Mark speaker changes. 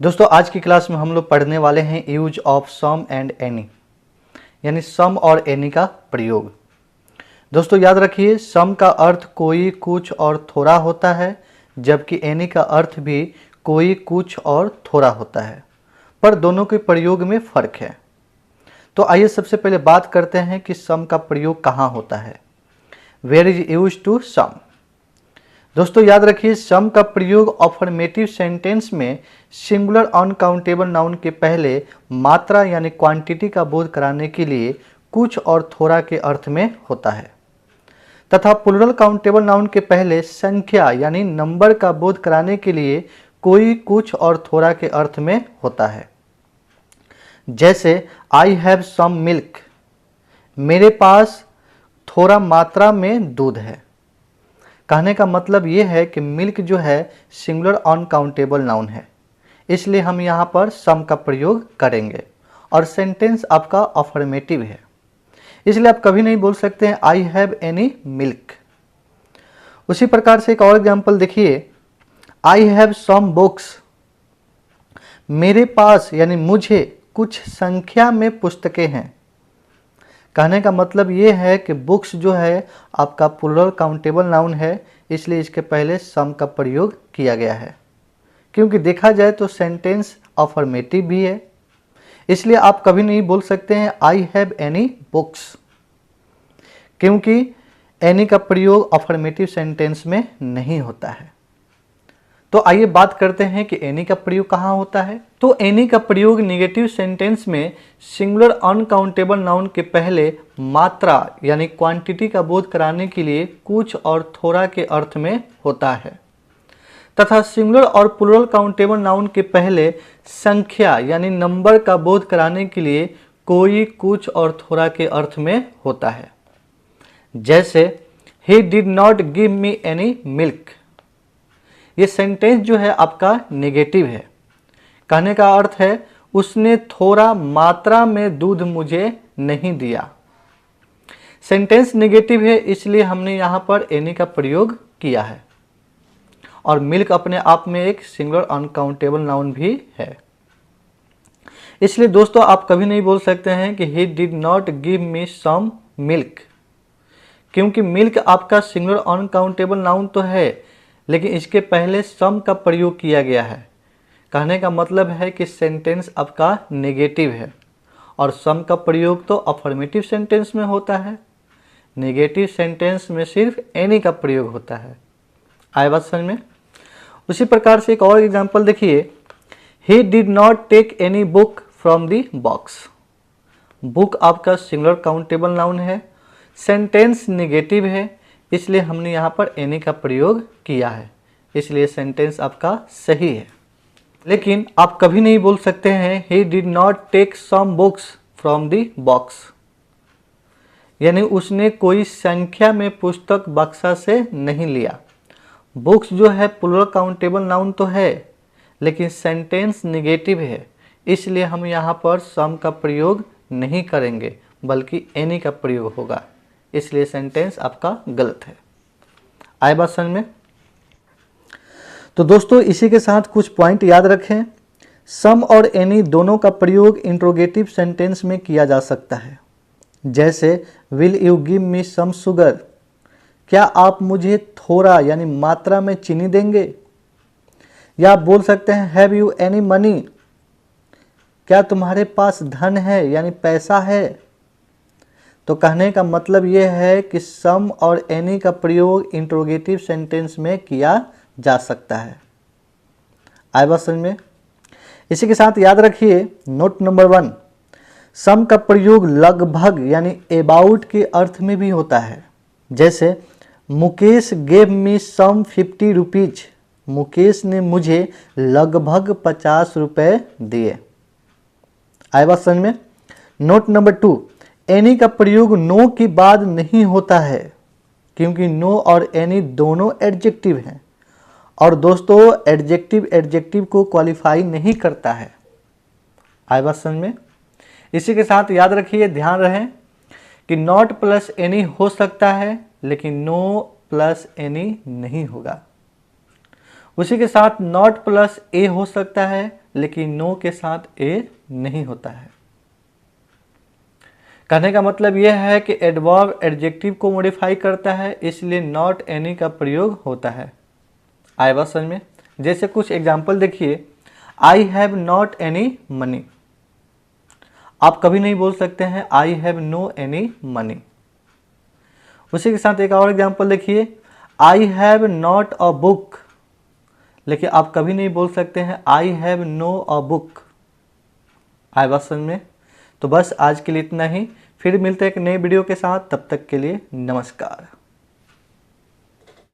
Speaker 1: दोस्तों आज की क्लास में हम लोग पढ़ने वाले हैं use of some and any, यानी सम और एनी का प्रयोग। दोस्तों याद रखिए, सम का अर्थ कोई, कुछ और थोड़ा होता है, जबकि एनी का अर्थ भी कोई, कुछ और थोड़ा होता है, पर दोनों के प्रयोग में फ़र्क है। तो आइए सबसे पहले बात करते हैं कि सम का प्रयोग कहाँ होता है। Where is use to some. दोस्तों याद रखिए, सम का प्रयोग अफर्मेटिव सेंटेंस में सिंगुलर अनकाउंटेबल नाउन के पहले मात्रा यानी क्वांटिटी का बोध कराने के लिए कुछ और थोड़ा के अर्थ में होता है, तथा प्लूरल काउंटेबल नाउन के पहले संख्या यानी नंबर का बोध कराने के लिए कोई, कुछ और थोड़ा के अर्थ में होता है। जैसे आई हैव सम मिल्क, मेरे पास थोड़ा मात्रा में दूध है। कहने का मतलब ये है कि मिल्क जो है सिंगुलर अनकाउंटेबल नाउन है, इसलिए हम यहाँ पर सम का प्रयोग करेंगे और सेंटेंस आपका अफर्मेटिव है, इसलिए आप कभी नहीं बोल सकते हैं आई हैव एनी मिल्क। उसी प्रकार से एक और एग्जांपल देखिए, आई हैव सम बुक्स, मेरे पास यानी मुझे कुछ संख्या में पुस्तकें हैं। कहने का मतलब ये है कि बुक्स जो है आपका प्लूरल काउंटेबल नाउन है, इसलिए इसके पहले सम का प्रयोग किया गया है। क्योंकि देखा जाए तो सेंटेंस अफर्मेटिव भी है, इसलिए आप कभी नहीं बोल सकते हैं आई हैव एनी बुक्स, क्योंकि एनी का प्रयोग अफर्मेटिव सेंटेंस में नहीं होता है। तो आइए बात करते हैं कि एनी का प्रयोग कहाँ होता है। तो एनी का प्रयोग नेगेटिव सेंटेंस में सिंगुलर अनकाउंटेबल नाउन के पहले मात्रा यानी क्वांटिटी का बोध कराने के लिए कुछ और थोड़ा के अर्थ में होता है, तथा सिंगुलर और प्लूरल काउंटेबल नाउन के पहले संख्या यानी नंबर का बोध कराने के लिए कोई, कुछ और थोड़ा के अर्थ में होता है। जैसे ही did not give me any milk, ये सेंटेंस जो है आपका नेगेटिव है। कहने का अर्थ है उसने थोड़ा मात्रा में दूध मुझे नहीं दिया। सेंटेंस नेगेटिव है, इसलिए हमने यहाँ पर एनी का प्रयोग किया है, और मिल्क अपने आप में एक सिंगुलर अनकाउंटेबल नाउन भी है। इसलिए दोस्तों आप कभी नहीं बोल सकते हैं कि he did not give me some milk, क्योंकि मिल्क आपका सिंगुलर अनकाउंटेबल नाउन तो है, लेकिन इसके पहले सम का प्रयोग किया गया है। कहने का मतलब है कि सेंटेंस आपका नेगेटिव है, और सम का प्रयोग तो अफर्मेटिव सेंटेंस में होता है। नेगेटिव सेंटेंस में सिर्फ एनी का प्रयोग होता है। आए बात समझ में। उसी प्रकार से एक और एग्जांपल देखिए, he did not take any book from the box. Book आपका सिंगुलर काउंटेबल नाउन है, सेंटेंस नेगेटिव है, इसलिए हमने यहाँ पर एनी का प्रयोग किया है, इसलिए सेंटेंस आपका सही है। लेकिन आप कभी नहीं बोल सकते हैं he did not take some books from the box, यानी उसने कोई संख्या में पुस्तक बक्सा से नहीं लिया। बुक्स जो है प्लूरल काउंटेबल नाउन तो है, लेकिन सेंटेंस नेगेटिव है, इसलिए हम यहाँ पर सम का प्रयोग नहीं करेंगे, बल्कि एनी का प्रयोग होगा, इसलिए सेंटेंस आपका गलत है। आए बात समझ में। तो दोस्तों इसी के साथ कुछ पॉइंट याद रखें। सम और एनी दोनों का प्रयोग इंट्रोगेटिव सेंटेंस में किया जा सकता है। जैसे will you give me some sugar, क्या आप मुझे थोड़ा यानी मात्रा में चीनी देंगे। या आप बोल सकते हैं हैव यू एनी मनी, क्या तुम्हारे पास धन है यानी पैसा है। तो कहने का मतलब यह है कि सम और एनी का प्रयोग इंट्रोगेटिव सेंटेंस में किया जा सकता है। आए बात समझ में। इसी के साथ याद रखिए नोट नंबर 1, सम का प्रयोग लगभग यानी अबाउट के अर्थ में भी होता है। जैसे मुकेश गेव मी सम 50 रुपीज, मुकेश ने मुझे लगभग 50 रुपए दिए। आए बात समझ में। नोट नंबर 2, एनी का प्रयोग नो के बाद नहीं होता है, क्योंकि नो और एनी दोनों एडजेक्टिव हैं, और दोस्तों एडजेक्टिव को क्वालिफाई नहीं करता है। आए बात समझ में। इसी के साथ याद रखिए, ध्यान रहे कि नॉट प्लस एनी हो सकता है, लेकिन नो प्लस एनी नहीं होगा। उसी के साथ नॉट प्लस ए हो सकता है, लेकिन नो के साथ ए नहीं होता है। कहने का मतलब यह है कि एडवर्ब एडजेक्टिव को मॉडिफाई करता है, इसलिए नॉट एनी का प्रयोग होता है। आए बात समझ में? जैसे कुछ एग्जाम्पल देखिए, I have not any money. आप कभी नहीं बोल सकते हैं I have no any money. उसी के साथ एक और एग्जाम्पल देखिए, I have not a book, लेकिन आप कभी नहीं बोल सकते हैं I have no a book. आए बात समझ में? तो बस आज के लिए इतना ही, फिर मिलते हैं एक नए वीडियो के साथ, तब तक के लिए नमस्कार।